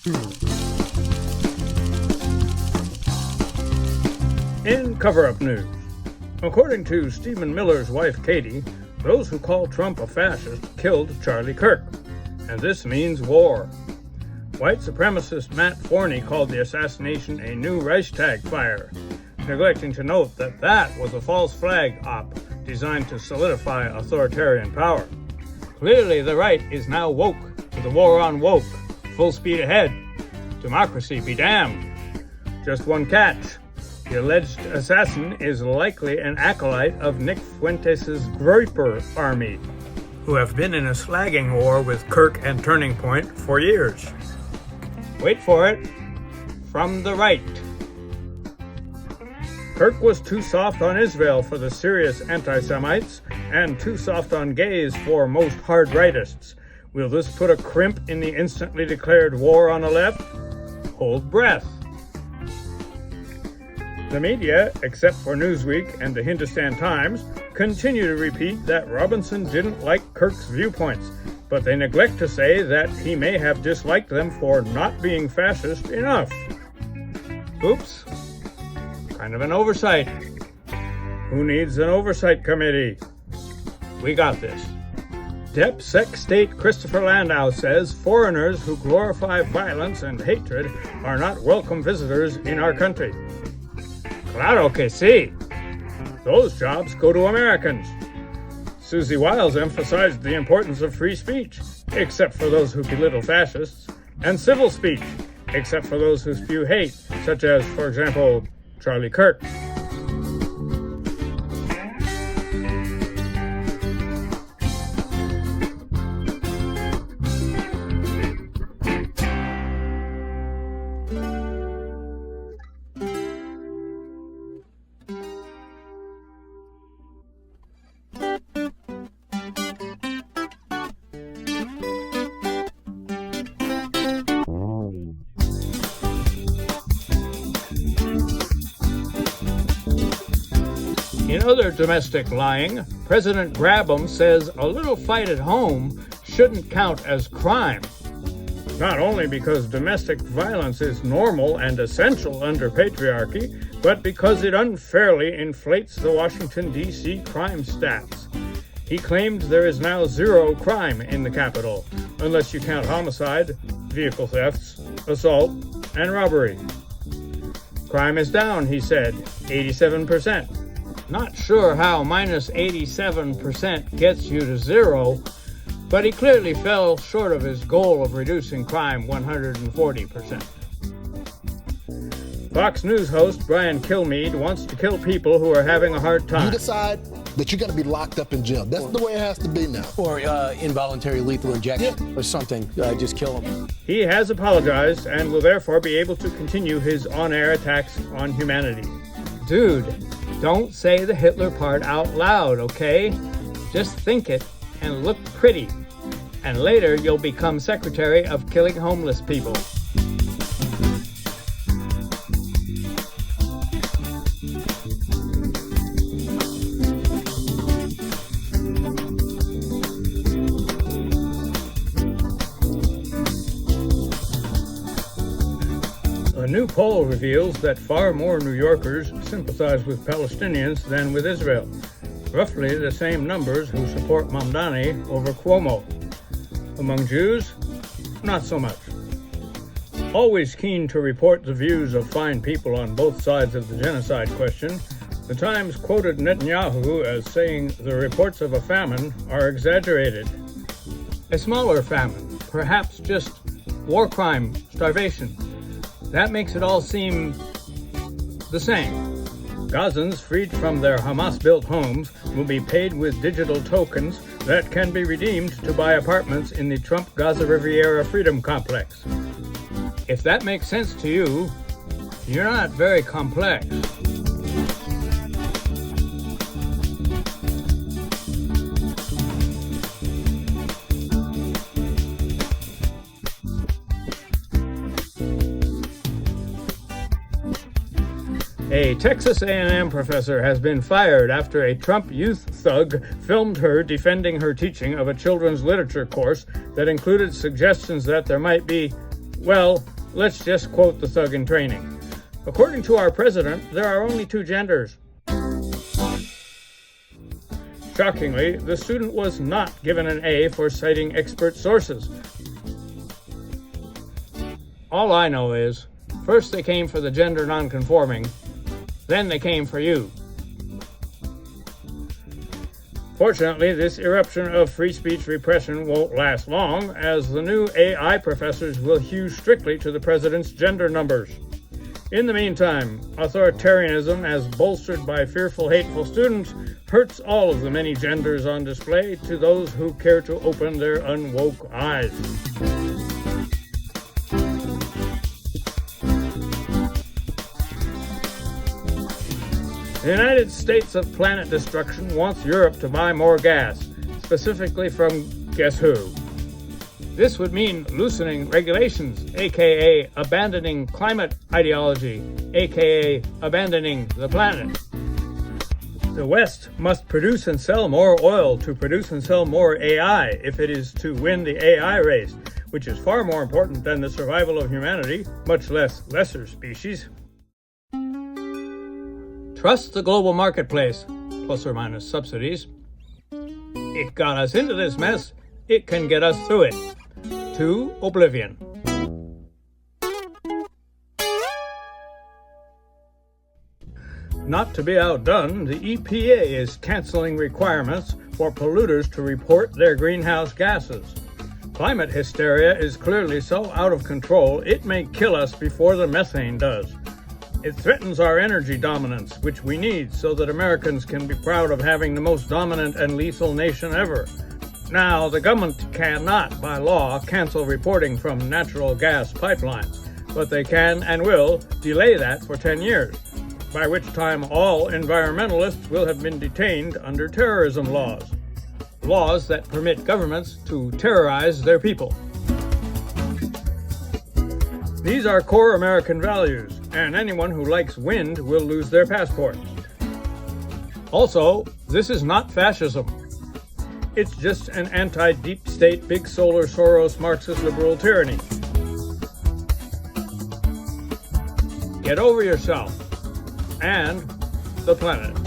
In cover-up news, according to Stephen Miller's wife Katie, those who call Trump a fascist killed Charlie Kirk, and this means war. White supremacist Matt Forney called the assassination a new Reichstag fire, neglecting to note that that was a false flag op designed to solidify authoritarian power. Clearly the right is now woke to the war on woke. Full speed ahead. Democracy be damned. Just one catch. The alleged assassin is likely an acolyte of Nick Fuentes' Groyper army, who have been in a slagging war with Kirk and Turning Point for years. Wait for it. From the right. Kirk was too soft on Israel for the serious anti-Semites, and too soft on gays for most hard-rightists. Will this put a crimp in the instantly declared war on the left? Hold breath. The media, except for Newsweek and the Hindustan Times, continue to repeat that Robinson didn't like Kirk's viewpoints, but they neglect to say that he may have disliked them for not being fascist enough. Oops. Kind of an oversight. Who needs an oversight committee? We got this. DepSec State Christopher Landau says foreigners who glorify violence and hatred are not welcome visitors in our country. Claro que sí. Those jobs go to Americans. Susie Wiles emphasized the importance of free speech, except for those who belittle fascists, and civil speech, except for those who spew hate, such as, for example, Charlie Kirk. In other domestic lying, President Grabham says a little fight at home shouldn't count as crime. Not only because domestic violence is normal and essential under patriarchy, but because it unfairly inflates the Washington, D.C. crime stats. He claimed there is now zero crime in the capital, unless you count homicide, vehicle thefts, assault, and robbery. Crime is down, he said, 87%. Not sure how minus 87% gets you to zero, but he clearly fell short of his goal of reducing crime 140%. Fox News host Brian Kilmeade wants to kill people who are having a hard time. You decide that you're going to be locked up in jail. That's the way it has to be now. Or involuntary lethal injection or something. Just kill him. He has apologized and will therefore be able to continue his on-air attacks on humanity. Dude, don't say the Hitler part out loud, okay? Just think it and look pretty. And later you'll become Secretary of Killing Homeless People. A new poll reveals that far more New Yorkers sympathize with Palestinians than with Israel. Roughly the same numbers who support Mamdani over Cuomo. Among Jews, not so much. Always keen to report the views of fine people on both sides of the genocide question, the Times quoted Netanyahu as saying the reports of a famine are exaggerated. A smaller famine, perhaps just war crime, starvation. That makes it all seem the same. Gazans freed from their Hamas-built homes will be paid with digital tokens that can be redeemed to buy apartments in the Trump Gaza Riviera Freedom Complex. If that makes sense to you, you're not very complex. A Texas A&M professor has been fired after a Trump youth thug filmed her defending her teaching of a children's literature course that included suggestions that there might be Well, let's just quote the thug in training. According to our president, there are only 2 genders. Shockingly, the student was not given an A for citing expert sources. All I know is, first they came for the gender nonconforming, then they came for you. Fortunately, this eruption of free speech repression won't last long, as the new AI professors will hew strictly to the president's gender numbers. In the meantime, authoritarianism, as bolstered by fearful, hateful students, hurts all of the many genders on display to those who care to open their unwoke eyes. The United States of planet destruction wants Europe to buy more gas, specifically from guess who? This would mean loosening regulations, aka abandoning climate ideology, aka abandoning the planet. The West must produce and sell more oil to produce and sell more AI if it is to win the AI race, which is far more important than the survival of humanity, much less lesser species. Trust the global marketplace, plus or minus subsidies. It got us into this mess, it can get us through it. To oblivion. Not to be outdone, the EPA is canceling requirements for polluters to report their greenhouse gases. Climate hysteria is clearly so out of control, it may kill us before the methane does. It threatens our energy dominance, which we need so that Americans can be proud of having the most dominant and lethal nation ever. Now, the government cannot, by law, cancel reporting from natural gas pipelines, but they can and will delay that for 10 years, by which time all environmentalists will have been detained under terrorism laws. Laws that permit governments to terrorize their people. These are core American values, and anyone who likes wind will lose their passport. Also, this is not fascism. It's just an anti-deep state, big solar Soros Marxist liberal tyranny. Get over yourself and the planet.